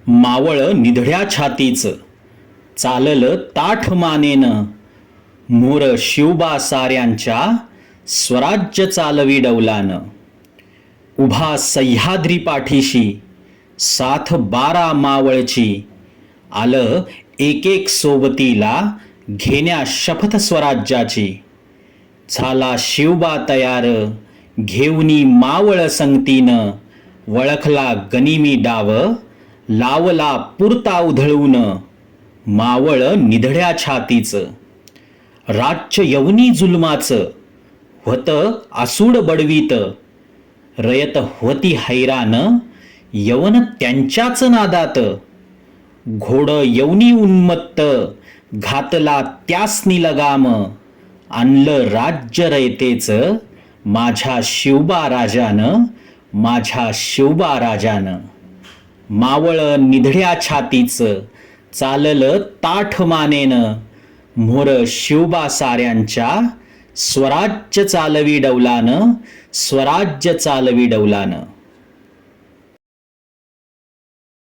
मावळ निधड्या छातीच, चालल ताठ मानेनं, मोर शिवबा साऱ्यांच्या, स्वराज्य चालवी डौलानं. उभा सह्याद्री पाठीशी, साथ 12 मावळची, आलं एक एक सोबतीला, घेण्या शपथ स्वराज्याची. झाला शिवबा तयार, घेऊनी मावळ संगतीनं, वळखला गनिमी डाव, लावला पुरता उधळून. मावळ निधड्या छातीच, राज्य यवनी जुलमाचं, होतं आसूड बडवीत. रयत होती हैराण, यवन त्यांच्याच नादात. घोड यवनी उन्मत्त, घातला त्यासनी लगाम. आणलं राज्य रयतेच, माझ्या शिवबा राजानं, माझ्या शिवबा राजानं. मावळ निधड्या छातीच, चालल ताठ मानेनं, मोर शिवबा साऱ्यांच्या, स्वराज्य चालवी डौलानं, स्वराज्य चालवी डौलानं.